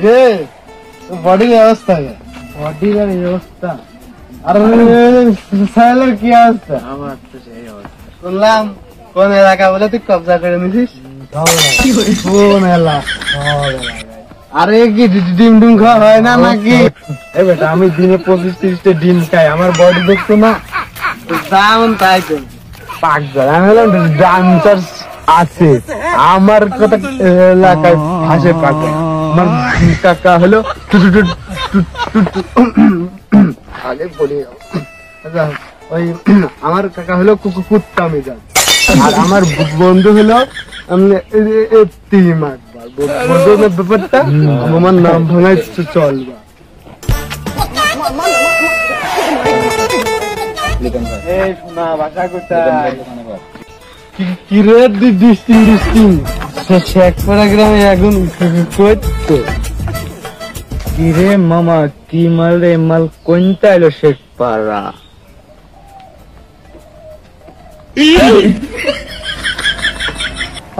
রে বডির অবস্থা বডির অবস্থা আর সাইলের কি অবস্থা? আমার তো সেই অবস্থা। শুনলাম কোন এলাকা বলে তুই কবজা করে নিছিস? কোন এলাকা? আরে কি ডিম ডিম খাওয়া হয় না নাকি? এই বেটা আমি দিনে 25-30টা ডিম খাই, আমার বডি দেখছো না? দাম তাই তো পাগল। আমি হলাম ডান্সার আছে, আমার কথা এলাকায় ভাসে পাগল। আমার কাকা হলো আগে বলি ওই আমার কাকা হলো কুত্তা মেজাজ, আর আমার বন্ধু হলো ব্যাপারটা আমার নাম ভাঙাই চলবা। কিরে মামা কি মাল রে? মাল কোনটা এলো শেখ পাড়া?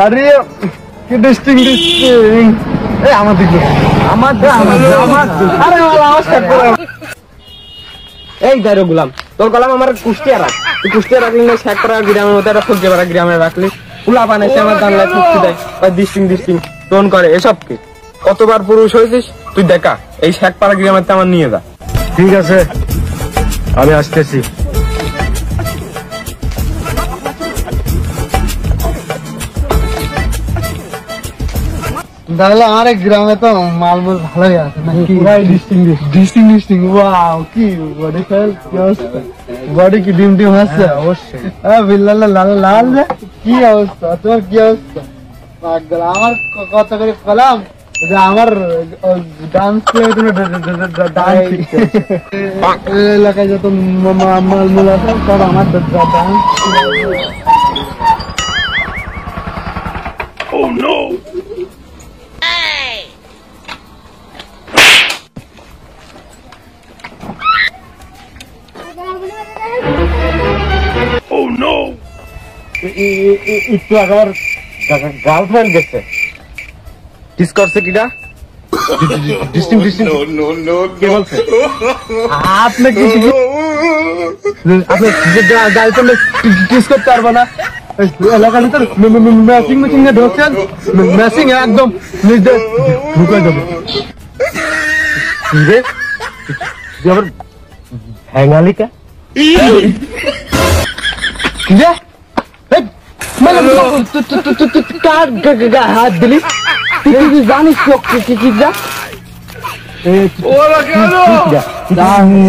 আরে কি ডিস্টিং আমার দিকে এই দাঁড়ো গুলাম, তোর গলাম আমার কুষ্টিয়া রাখ। তুই কুষ্টিয়া রাখলি না শেখ পাড়া গ্রামের মধ্যে একটা ফুলকে পাড়া গ্রামে রাখলি। ফুলা বানাইছে আমার গানলায় ফুটতে দেয় ডিস্টিং ডিস্টিং টোন করে। এসব কি কতবার পুরুষ হয়েছিস তুই? দেখা এই শেখ পাড়া গ্রামের আমার নিয়ে যা। ঠিক আছে আমি আসতেছি। তাহলে আমার গ্রামে তো মালমূল ভালোই আছে নাকি? ডিস্টিং ওয়াও কি বডি ফেল, কি অবস্থা? বডি কি ডিম ডিম হচ্ছে? অবশ্যই। হ্যাঁ বিল্লাল লাল লাল কি অবস্থা তোর? কি অবস্থা? আমার কত করে কলাম যে আমার ডান্স এলাকায় যত মালমূল আছে সব আমার dance. Oh no! Oh no! একটু আবার গার্লফ্রেন্ড গেছে কিস করছে কিটা? ডিস্টিং কে বলছে? আপনি কি গার্লফ্রেন্ড কিস করতে পারবো না? এলাকার ভিতর ম্যাচিং ম্যাচিং এ ঢোকছেন, ম্যাচিং একদম নিজে ঢুকে দেবো। আবার ভ্যাঙালিকা হাত দিলি তুই জানিস নেতা? আমি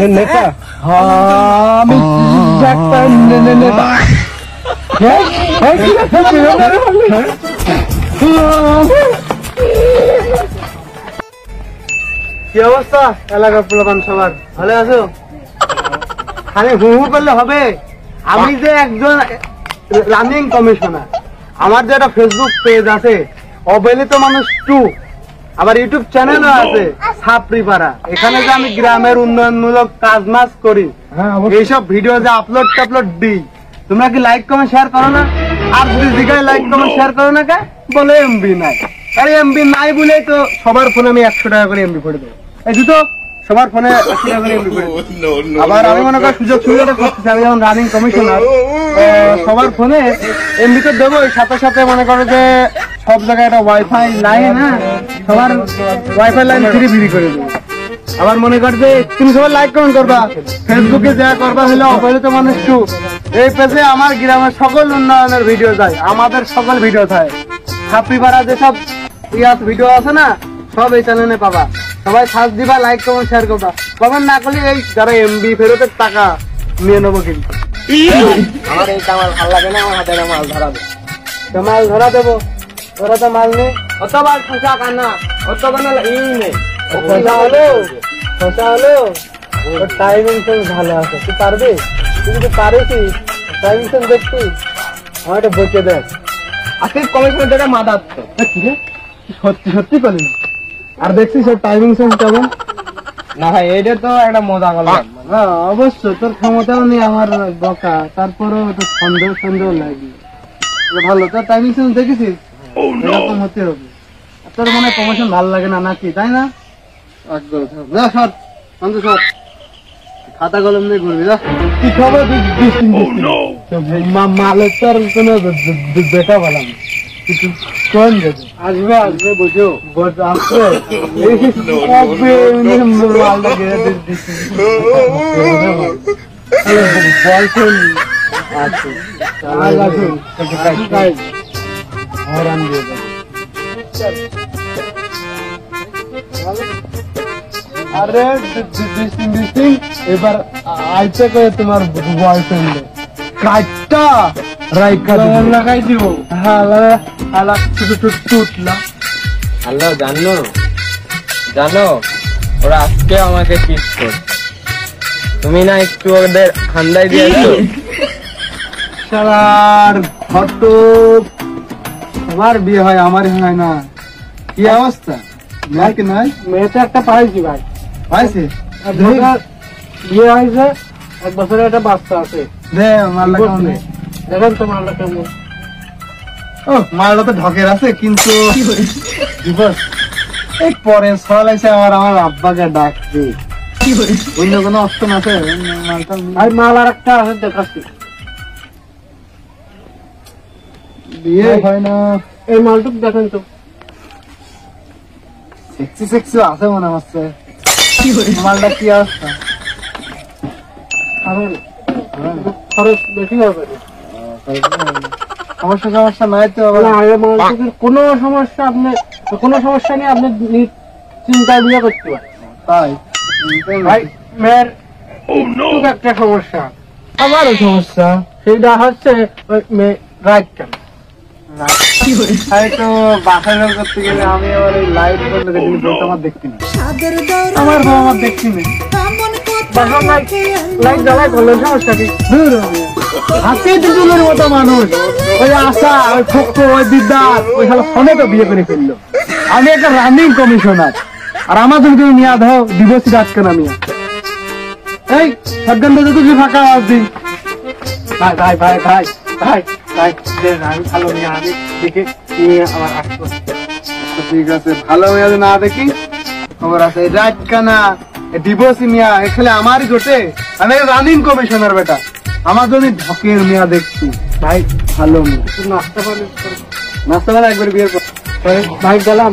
নেতা। কি অবস্থা এলাকার পোলাপান সবার? ভালো আছো? খালি হু হু করলে হবে? আমি যে একজন রানিং কমিশনার, আমার যে একটা ফেসবুক পেজ আছে অবহেলিত মানুষ 2, আবার ইউটিউব চ্যানেলও আছে ছাপড়িপাড়া। এখানে যে আমি গ্রামের উন্নয়নমূলক কাজ মাজ করি, এইসব ভিডিও যে আপলোড টাপলোড দিই, তোমরা কি লাইক কমেন্ট শেয়ার করো না? আর যদি জিগায় লাইক কমেন্ট শেয়ার করো না কে? বলে এমবি নাই। আরে এমবি নাই বলেই তো সবার ফোনে আমি 100 টাকা করে এমবি করে দেবো। এই দুটো সবার ফোনে 100 টাকা করে এমবি করে দেবো। আবার আমি মনে করি সুযোগ সুবিধাটা করতেছি, আমি যখন রানিং কমিশনার সবার ফোনে এমবি তো দেবোই, সাথে সাথে মনে করো যে সব জায়গায় একটা ওয়াইফাই লাইন, হ্যাঁ সবার ওয়াইফাই লাইন ফ্রি করে দেবো। আবার মনে করছে তুমি সবাই লাইক কমেন্ট করবা, ফেসবুকে যা করবা হলে অবহেলিত মানুষ 2, এই পেজে আমার গ্রামের সকল উন্নয়নের ভিডিও যায়, আমাদের সকল ভিডিও থাকে। ছাপড়িপাড়া যেসব ভিডিও আছে না সব এই চ্যানেলে পাবা। সবাই সার্চ দিবা, লাইক কমেন্ট শেয়ার করবা। কমেন্ট না করলে এই যারা এমবি ফেরতের টাকা নিয়ে নেবো কিন্তু। আমার এই কামাল ভালো লাগে না, আমার হাতে মাল ধরা দেবো। মাল ধরা দেবো, ওরা তো মাল নেই। অতবার খোঁচা কান্না, অত বানাল নেই। খোঁচা হলো ওর টাইমিং সেন্স ভালো আছে। তুই পারবি? তুই যদি পারিস টাইমিং সেন্স দেখছি আমার একটা বকে দেখ। আসিফ কমিশনের জায়গায় মাদা সত্যি সত্যি করলি আর দেখছিস ওর টাইমিং সেন্স কেমন? না ভাই এটা তো একটা মজা করলাম। হ্যাঁ অবশ্যই তোর ক্ষমতাও নেই আমার বকা, তারপরেও তো সন্দেহ লাগে। ভালো তোর টাইমিং সেন্স দেখেছিস? এরকম হতে হবে। তোর মনে প্রমোশন ভালো লাগে না নাকি, তাই না? যা সর, শান্ত সর, খাতা কলম নিয়ে ঘুরবি যা। কি খবর? মালের তোর কোনো দেখা পেলাম কোন আসবে আসবে বুঝো আসবে মালটা গেড়ে আরে এবার আইতে করে তোমার বয়ফ্রেন্ড কাটটা রাইকা লাগাই দিব। হ্যাঁ টুটলা আল্লাহ জানো জানো ওরা আজকে আমাকে কিস করছে, তুমি না একটু ওদের ঠান্ডায় দিয়েছো। শালার ঘটক, তোমার বিয়ে হয় আমারই হয় না, কি অবস্থা? মেয়ে কি নয়? মেয়ে তো একটা পাইছি ভাই, পাইছি বিয়ে হয়েছে, 1 বছরের একটা বাচ্চা আছে। দেখেন তো মালটা কেমন। ও মালটা তো ঢকের আছে, কিন্তু এই পরে সল আছে আমার আব্বাকে ডাকছে। অন্য কোনো অপশন আছে? মাল আর একটা আছে দেখাচ্ছি, বিয়ে হয় না। এই মালটুক দেখেন তো, সেক্সি আছে মনে হচ্ছে। মালটা কি অবস্থা? খরচ বেশি হবে, সমস্যা নাই তো? কোনো সমস্যা আপনি কোনো সমস্যা নেই, আপনি চিন্তা বিয়ে করতে পারেন। তাই ভাই মেয়ের একটা সমস্যা, আমারও সমস্যা, সেইটা হচ্ছে মেয়ে রাইট কেন তো বাসায় করতে গেলে আমি আবার এই লাইট করলে দেখি আমার দেখছি না, আমার দেখছি না। লাইট জ্বালাই করলে সমস্যা কি? হাতে দুজনের মতো মানুষ, ওই আশা, ওই ফক্কো, ওই বিদ্যার, ওই সালা ফোনে তো বিয়ে করে ফেললো। আমি একটা রানিং কমিশনার, আর আমার জন্য তুমি নিয়ে দাও দিবসী রাজকে নামিয়ে। এই সাবধান দাদা তুই ফাঁকা আসবি। ভাই ভাই ভাই ভাই ভাই ভাই আমি ভালো মেয়ে, আমি দেখে নিয়ে আমার আসবো। ঠিক আছে, ভালো মেয়ে না দেখি খবর আছে। রাত কানা ডিভোর্সি মিয়া এখানে আমারই ঘটে, আমি রানিং কমিশনার বেটা, আমার জন্য ঢকের মিয়া দেখছি। ভাই ভালো মেয়ে, নাস্তা পারে একবার বিয়ের পর ভাই গেলাম।